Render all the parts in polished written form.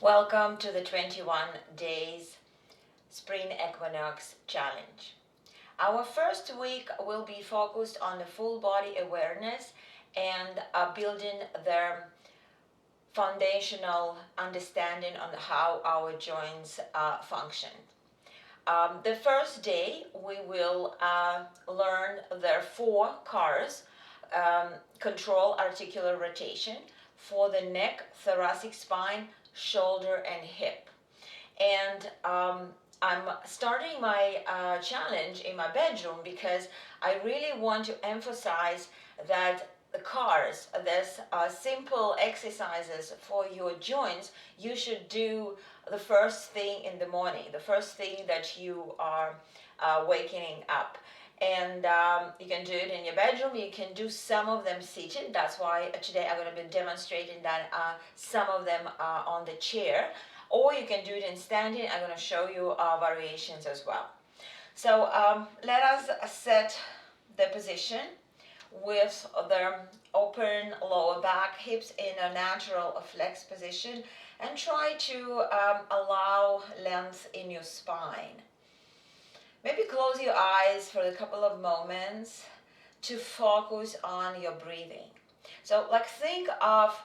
Welcome to the 21 days Spring Equinox Challenge. Our first week will be focused on the full body awareness and building their foundational understanding on how our joints function. The first day we will learn their 4 CARs, Controlled Articular Rotation, for the neck, thoracic spine, shoulder and hip. And I'm starting my challenge in my bedroom because I really want to emphasize that the CARs, these simple exercises for your joints, you should do the first thing in the morning, the first thing that you are waking up. And you can do it in your bedroom. You can do some of them seated. That's why today I'm going to be demonstrating that some of them are on the chair. Or you can do it in standing. I'm going to show you variations as well. So let us set the position with the open lower back, hips in a natural flex position, and try to allow length in your spine. Maybe close your eyes for a couple of moments to focus on your breathing. So think of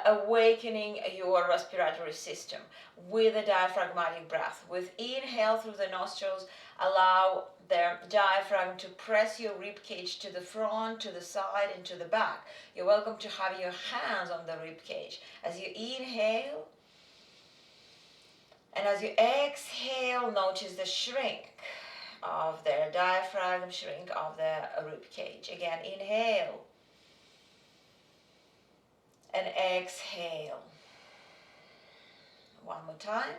awakening your respiratory system with a diaphragmatic breath. With inhale through the nostrils, allow the diaphragm to press your rib cage to the front, to the side, and to the back. You're welcome to have your hands on the rib cage. As you inhale, and as you exhale, notice the shrink of the diaphragm, shrink of the rib cage. Again, inhale and exhale. One more time.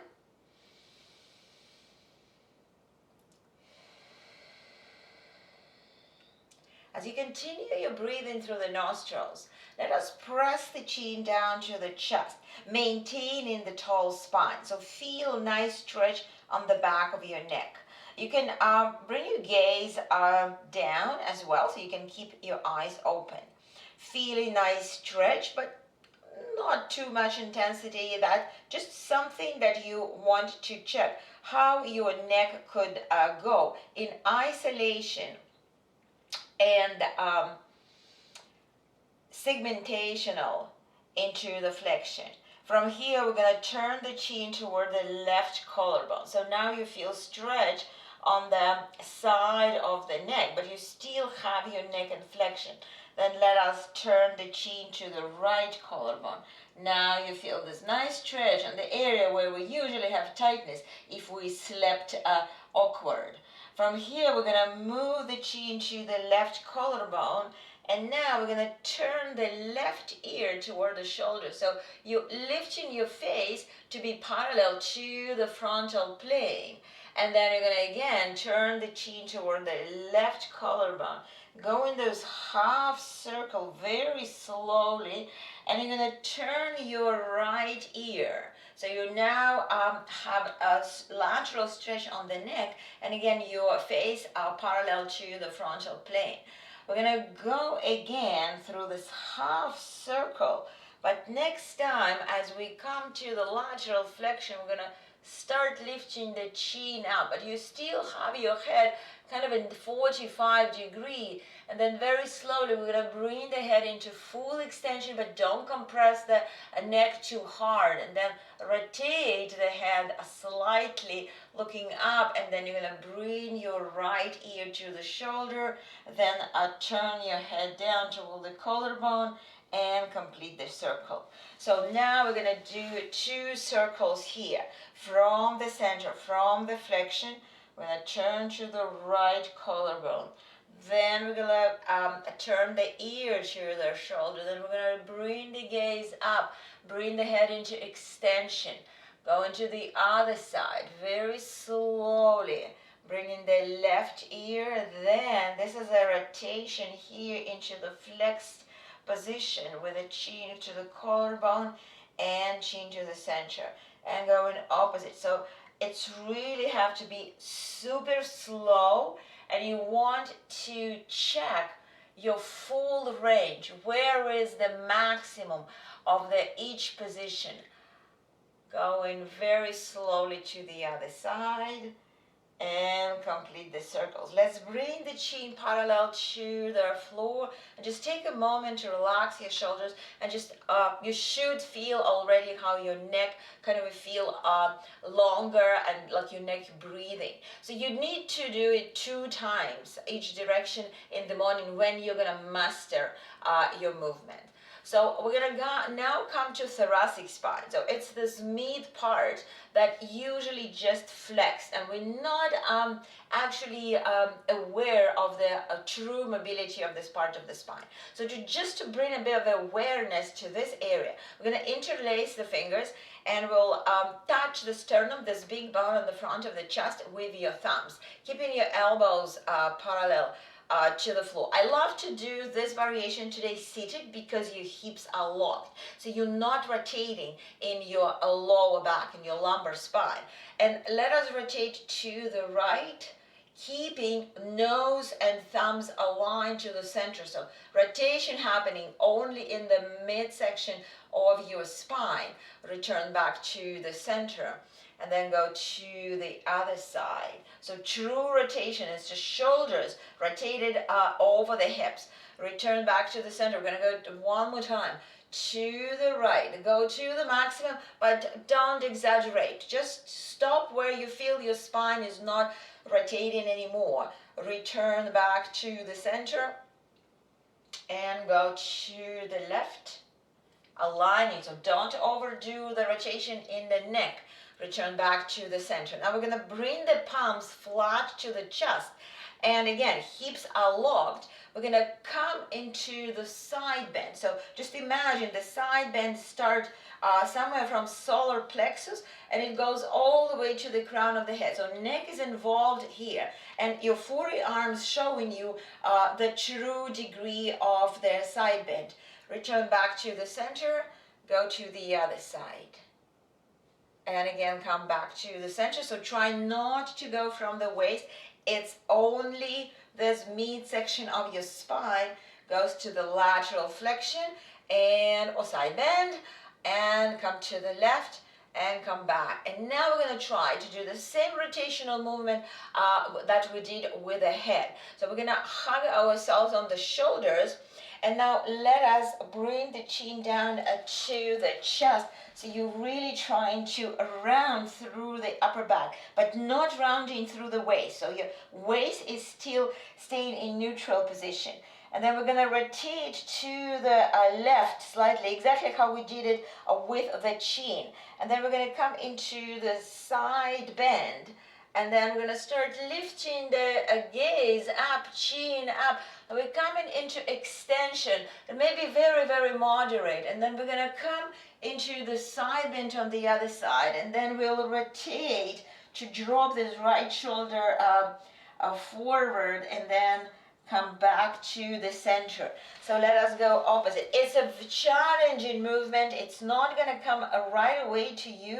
As you continue your breathing through the nostrils, let us press the chin down to the chest, maintaining the tall spine. So feel a nice stretch on the back of your neck. You can bring your gaze down as well, so you can keep your eyes open. Feel a nice stretch, but not too much intensity. That just something that you want to check how your neck could go in isolation and segmentational into the flexion. From here, we're going to turn the chin toward the left collarbone. So now you feel stretch on the side of the neck, but you still have your neck in flexion. Then let us turn the chin to the right collarbone. Now you feel this nice stretch on the area where we usually have tightness if we slept awkward. From here, we're going to move the chin to the left collarbone, and now we're going to turn the left ear toward the shoulder. So you're lifting your face to be parallel to the frontal plane. And then you're going to again turn the chin toward the left collarbone. Go in this half circle very slowly, and you're going to turn your right ear. So you now have a lateral stretch on the neck, and again your face are parallel to the frontal plane. We're going to go again through this half circle, but next time as we come to the lateral flexion, we're going to start lifting the chin up, but you still have your head kind of in 45 degree, and then very slowly we're going to bring the head into full extension, but don't compress the neck too hard, and then rotate the head slightly looking up, and then you're going to bring your right ear to the shoulder, then turn your head down toward the collarbone and complete the circle. So now we're going to do 2 circles here from the center, from the flexion. We're going to turn to the right collarbone. Then we're going to turn the ear to the shoulder. Then we're going to bring the gaze up, bring the head into extension. Go into the other side very slowly, bringing the left ear. Then this is a rotation here into the flexed position with the chin to the collarbone and chin to the center, and going opposite. So it's really have to be super slow, and you want to check your full range. Where is the maximum of each position? Going very slowly to the other side and complete the circles. Let's bring the chin parallel to the floor and just take a moment to relax your shoulders and just you should feel already how your neck kind of feel longer and like your neck breathing. So you need to do it 2 times each direction in the morning when you're gonna master your movement. So we're gonna now come to thoracic spine. So it's this mid part that usually just flex, and we're not actually aware of the true mobility of this part of the spine. So just to bring a bit of awareness to this area, we're gonna interlace the fingers and we'll touch the sternum, this big bone on the front of the chest, with your thumbs, keeping your elbows parallel to the floor. I love to do this variation today seated because your hips are locked. So you're not rotating in your lower back, in your lumbar spine. And let us rotate to the right, keeping nose and thumbs aligned to the center. So rotation happening only in the midsection of your spine. Return back to the center. And then go to the other side. So true rotation is just shoulders rotated over the hips. Return back to the center. We're going to go one more time. To the right. Go to the maximum, but don't exaggerate. Just stop where you feel your spine is not rotating anymore. Return back to the center. And go to the left. Aligning. So don't overdo the rotation in the neck. Return back to the center. Now we're going to bring the palms flat to the chest. And again, hips are locked. We're going to come into the side bend. So just imagine the side bend start somewhere from solar plexus and it goes all the way to the crown of the head. So neck is involved here. And your forearms showing you the true degree of their side bend. Return back to the center. Go to the other side. And again, come back to the center. So try not to go from the waist. It's only this midsection of your spine goes to the lateral flexion and or side bend, and come to the left and come back. And now we're going to try to do the same rotational movement that we did with the head. So we're going to hug ourselves on the shoulders. And now let us bring the chin down to the chest. So you're really trying to round through the upper back, but not rounding through the waist. So your waist is still staying in neutral position. And then we're going to rotate to the left slightly, exactly how we did it with the chin. And then we're going to come into the side bend. And then we're going to start lifting the gaze up, chin up. And we're coming into extension, and maybe very, very moderate. And then we're going to come into the side bend on the other side. And then we'll rotate to drop this right shoulder forward and then come back to the center. So let us go opposite. It's a challenging movement. It's not going to come right away to you.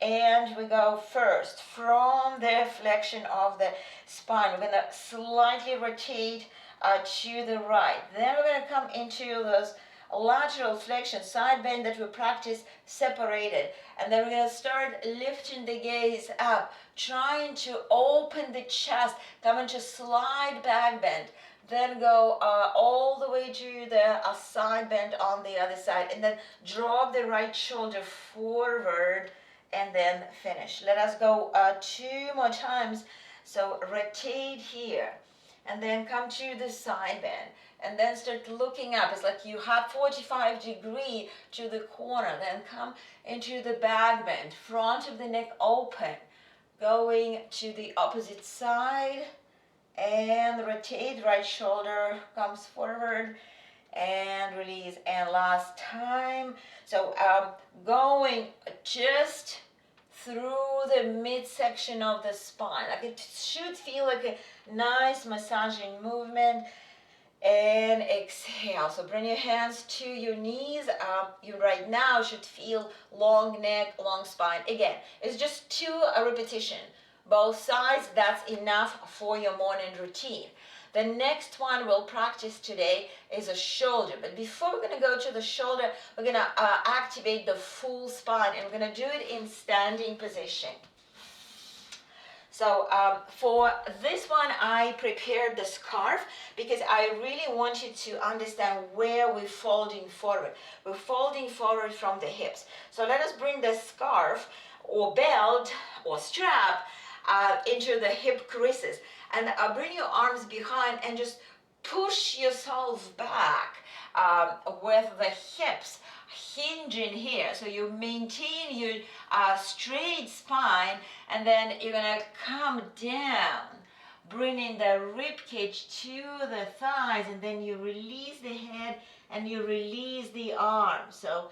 And we go first from the flexion of the spine. We're going to slightly rotate to the right. Then we're going to come into those lateral flexion, side bend that we practice separated. And then we're going to start lifting the gaze up, trying to open the chest, come into slide back bend. Then go all the way to the side bend on the other side. And then drop the right shoulder forward. And then finish. Let us go 2 more times. So rotate here and then come to the side bend and then start looking up. It's like you have 45 degree to the corner. Then come into the back bend, front of the neck open, going to the opposite side and rotate. Right shoulder comes forward and release. And last time. So going just through the midsection of the spine. Like it should feel like a nice massaging movement. And exhale. So bring your hands to your knees. You right now should feel long neck, long spine. Again, it's just 2 repetitions. Both sides, that's enough for your morning routine. The next one we'll practice today is a shoulder. But before we're going to go to the shoulder, we're going to activate the full spine, and we're going to do it in standing position. So for this one, I prepared the scarf because I really want you to understand where we're folding forward. We're folding forward from the hips. So let us bring the scarf or belt or strap into the hip creases. And bring your arms behind and just push yourself back with the hips hinging here. So you maintain your straight spine, and then you're gonna come down, bringing the rib cage to the thighs, and then you release the head and you release the arms. So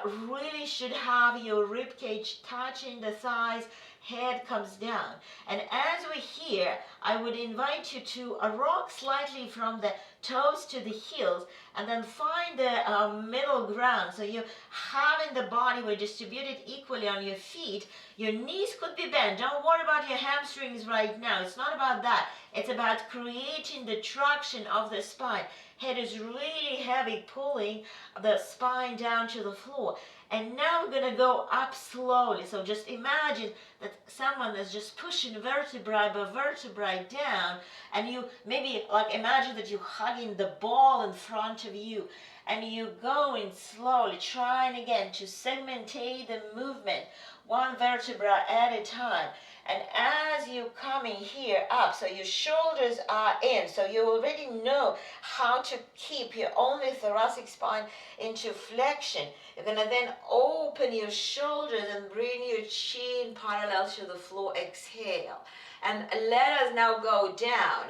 really should have your rib cage touching the thighs, head comes down. And as we're here, I would invite you to rock slightly from the toes to the heels, and then find the middle ground. So you're having the body weight distributed equally on your feet. Your knees could be bent. Don't worry about your hamstrings right now. It's not about that. It's about creating the traction of the spine. Head is really heavy, pulling the spine down to the floor. And now we're going to go up slowly. So just imagine that someone is just pushing vertebrae by vertebrae down, and you maybe like imagine that you're hugging the ball in front of you, and you're going slowly, trying again to segmentate the movement one vertebra at a time. And as you're coming here up, so your shoulders are in, so you already know how to keep your only thoracic spine into flexion. You're going to then open your shoulders and bring your chin parallel to the floor. Exhale. And let us now go down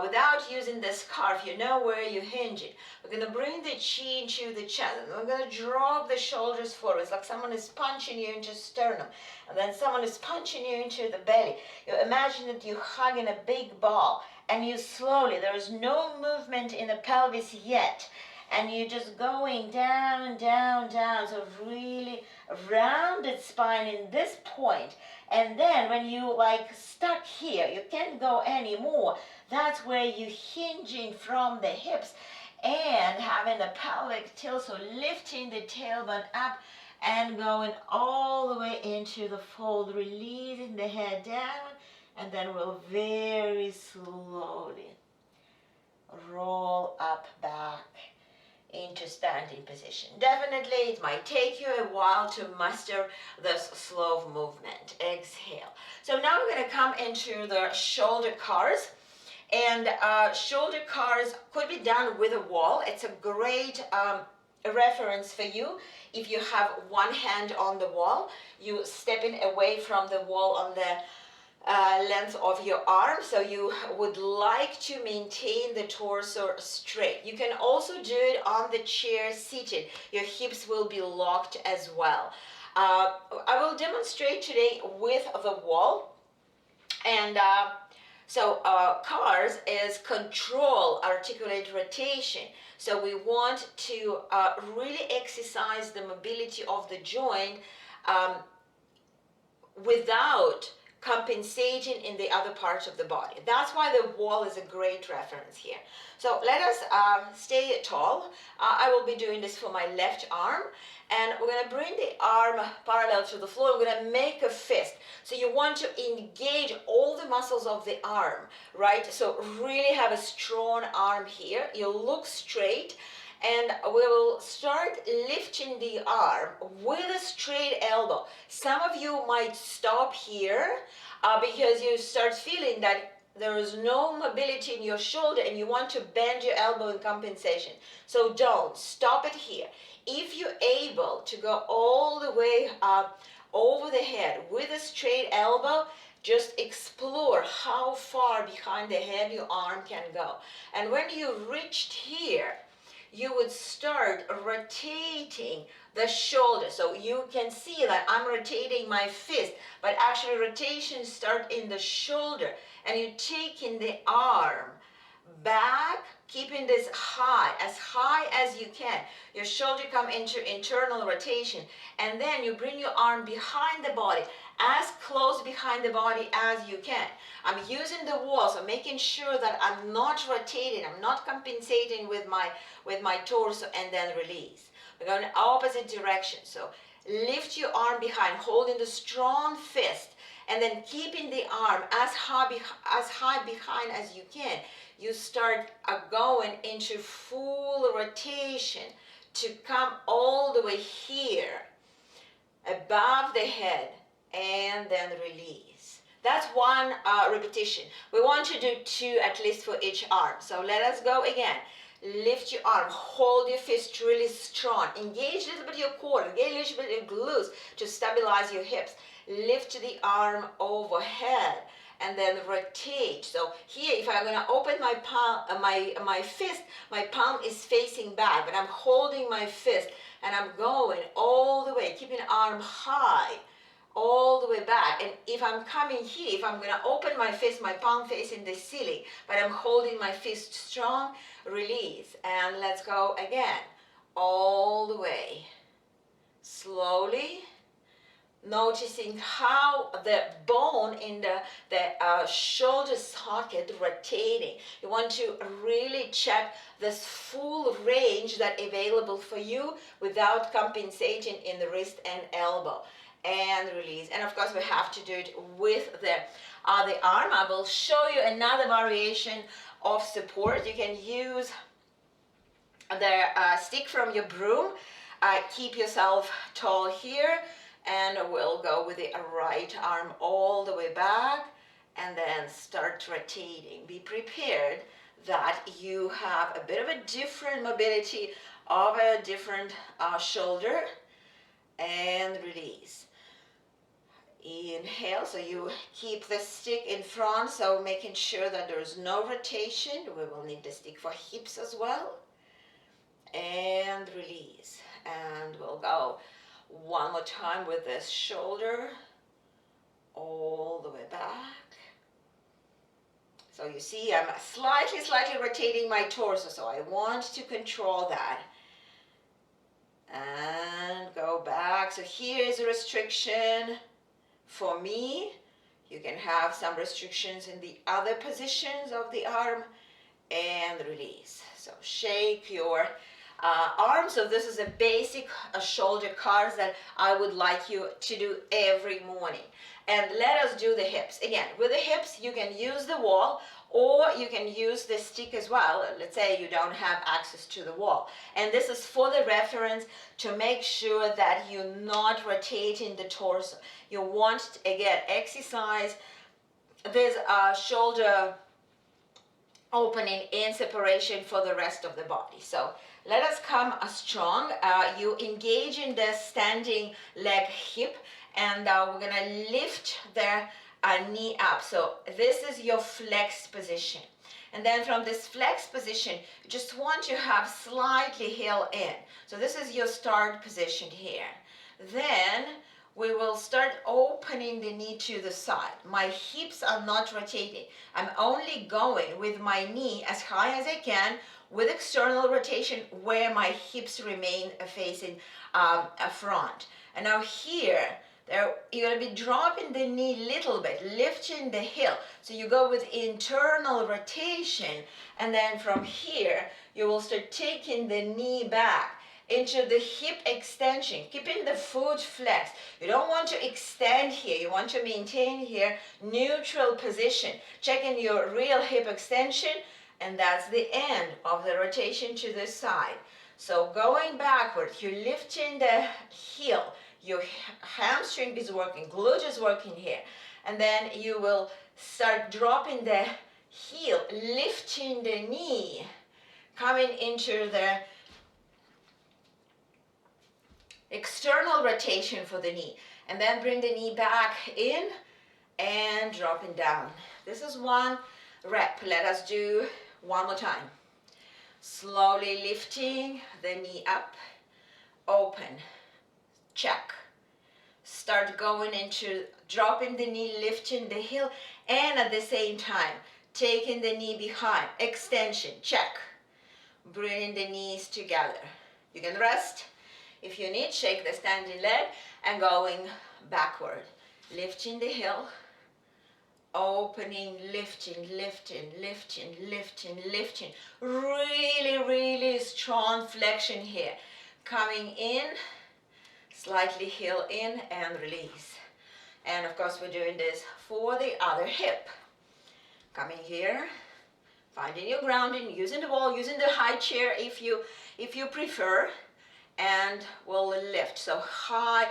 without using the scarf. You know where you're hinging. We're going to bring the chin to the chest. We're going to drop the shoulders forward. It's like someone is punching you into sternum. And then someone is punching you into the belly. You imagine that you're hugging a big ball. And you slowly, there is no movement in the pelvis yet. And you're just going down, down, down. So really rounded spine in this point. And then when you like stuck here, you can't go anymore. That's where you're hinging from the hips and having a pelvic tilt. So lifting the tailbone up and going all the way into the fold, releasing the head down, and then we'll very slowly roll up back into standing position. Definitely it might take you a while to master this slow movement. Exhale. So now we're going to come into the shoulder CARs, and shoulder CARs could be done with a wall. It's a great reference for you. If you have one hand on the wall, you stepping away from the wall on the length of your arm, so you would like to maintain the torso straight. You can also do it on the chair seated. Your hips will be locked as well. I will demonstrate today with the wall. And so CARs is controlled articular rotation. So we want to really exercise the mobility of the joint without compensating in the other parts of the body. That's why the wall is a great reference here. So let us stay tall. I will be doing this for my left arm, and we're going to bring the arm parallel to the floor. We're going to make a fist. So you want to engage all the muscles of the arm, right? So really have a strong arm here. You look straight, and we will start lifting the arm with a straight elbow. Some of you might stop here because you start feeling that there is no mobility in your shoulder and you want to bend your elbow in compensation. So don't stop it here. If you're able to go all the way over the head with a straight elbow, just explore how far behind the head your arm can go. And when you reached here, you would start rotating the shoulder. So you can see that I'm rotating my fist, but actually rotation start in the shoulder, and you're taking the arm back, keeping this high as you can. Your shoulder come into internal rotation, and then you bring your arm behind the body as close behind the body as you can. I'm using the wall, so making sure that I'm not rotating, I'm not compensating with my torso, and then release. We're going in opposite direction. So lift your arm behind, holding the strong fist, and then keeping the arm as high behind as you can. You start going into full rotation to come all the way here, above the head, and then release. That's one repetition. We want to do 2 at least for each arm. So let us go again. Lift your arm, hold your fist really strong. Engage a little bit your core, engage a little bit your glutes to stabilize your hips. Lift the arm overhead and then rotate. So here, if I'm gonna open my palm, my fist, my palm is facing back, but I'm holding my fist and I'm going all the way, keeping arm high, all the way back. And if I'm coming here, if I'm gonna open my fist, my palm facing the ceiling, but I'm holding my fist strong, release. And let's go again, all the way. Slowly, noticing how the bone in the shoulder socket rotating. You want to really check this full range that's available for you without compensating in the wrist and elbow. And release. And of course we have to do it with the other arm. I will show you another variation of support. You can use the stick from your broom. Keep yourself tall here, and we'll go with the right arm all the way back and then start rotating. Be prepared that you have a bit of a different mobility of a different shoulder, and release. Inhale, so you keep the stick in front, so making sure that there's no rotation. We will need the stick for hips as well. And release. And we'll go one more time with this shoulder all the way back. So you see I'm slightly rotating my torso, so I want to control that. And go back. So here is a restriction for me. You can have some restrictions in the other positions of the arm, and release. So shake your arms. So this is a basic shoulder CARs that I would like you to do every morning. And let us do the hips. Again, with the hips, you can use the wall, or you can use the stick as well. Let's say you don't have access to the wall. And this is for the reference to make sure that you're not rotating the torso. You want, again, exercise this shoulder opening in separation for the rest of the body. So let us come strong. You engage in the standing leg hip, and we're gonna lift the knee up. So this is your flex position. And then from this flex position, you just want to have slightly heel in. So this is your start position here. Then we will start opening the knee to the side. My hips are not rotating. I'm only going with my knee as high as I can with external rotation where my hips remain facing front. And now here, you're going to be dropping the knee a little bit, lifting the heel. So you go with internal rotation, and then from here, you will start taking the knee back into the hip extension, keeping the foot flexed. You don't want to extend here. You want to maintain here neutral position, checking your real hip extension, and that's the end of the rotation to the side. So going backwards, you're lifting the heel. Your hamstring is working, glute is working here. And then you will start dropping the heel, lifting the knee, coming into the external rotation for the knee. And then bring the knee back in and dropping down. This is one rep. Let us do one more time. Slowly lifting the knee up, open. Check. Start going into dropping the knee, lifting the heel, and at the same time, taking the knee behind. Extension, check. Bringing the knees together. You can rest. If you need, shake the standing leg and going backward. Lifting the heel, opening, lifting, lifting, lifting, lifting, lifting. Really, really strong flexion here. Coming in, slightly heel in and release. And of course we're doing this for the other hip. Coming here, finding your grounding, using the wall, using the high chair if you prefer, and we'll lift. So high.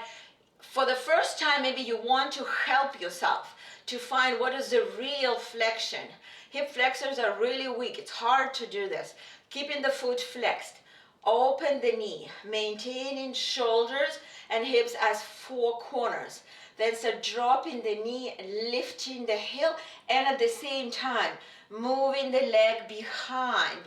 For the first time, maybe you want to help yourself to find what is the real flexion. Hip flexors are really weak. It's hard to do this. Keeping the foot flexed. Open the knee, maintaining shoulders and hips as 4 corners. Then start dropping the knee, lifting the heel, and at the same time, moving the leg behind.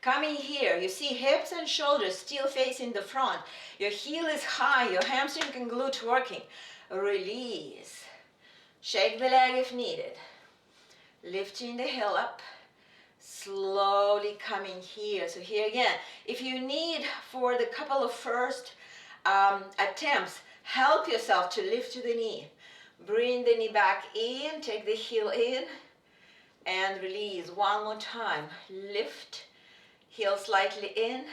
Coming here, you see hips and shoulders still facing the front. Your heel is high, your hamstring and glute working. Release. Shake the leg if needed. Lifting the heel up. Slowly coming here. So here again, if you need for the couple of first attempts, help yourself to lift to the knee. Bring the knee back in, take the heel in, and release. One more time. Lift, heel slightly in,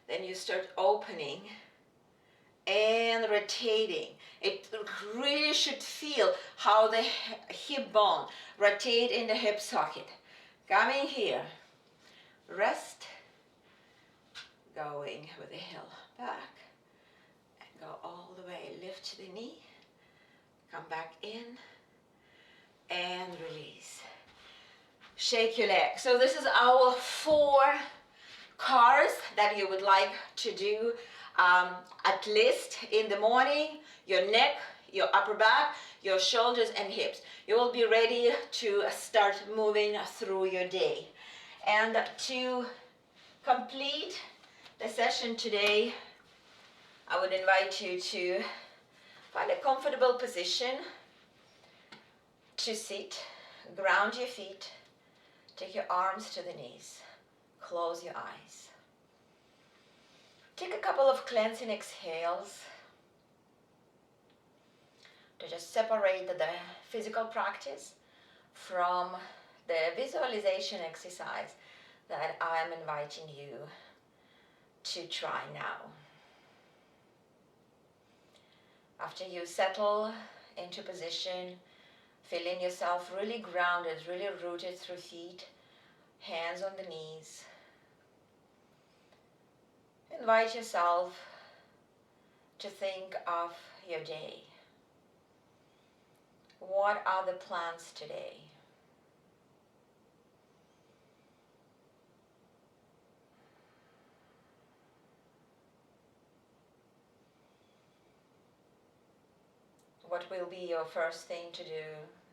then you start opening and rotating. It really should feel how the hip bone rotate in the hip socket. Coming here, rest, going with the heel back, and go all the way, lift to the knee, come back in, and release. Shake your leg. So this is our 4 CARs that you would like to do at least in the morning. Your neck, your upper back, your shoulders and hips. You will be ready to start moving through your day. And to complete the session today, I would invite you to find a comfortable position to sit, ground your feet, take your arms to the knees, close your eyes. Take a couple of cleansing exhales to just separate the physical practice from the visualization exercise that I'm inviting you to try now. After you settle into position, feeling yourself really grounded, really rooted through feet, hands on the knees, invite yourself to think of your day. What are the plans today? What will be your first thing to do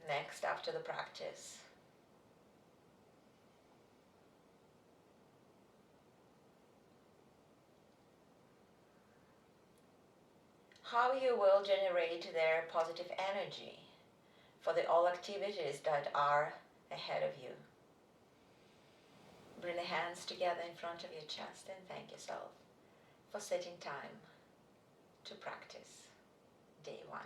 next after the practice? How you will generate their positive energy for all activities that are ahead of you. Bring the hands together in front of your chest and thank yourself for setting time to practice day 1.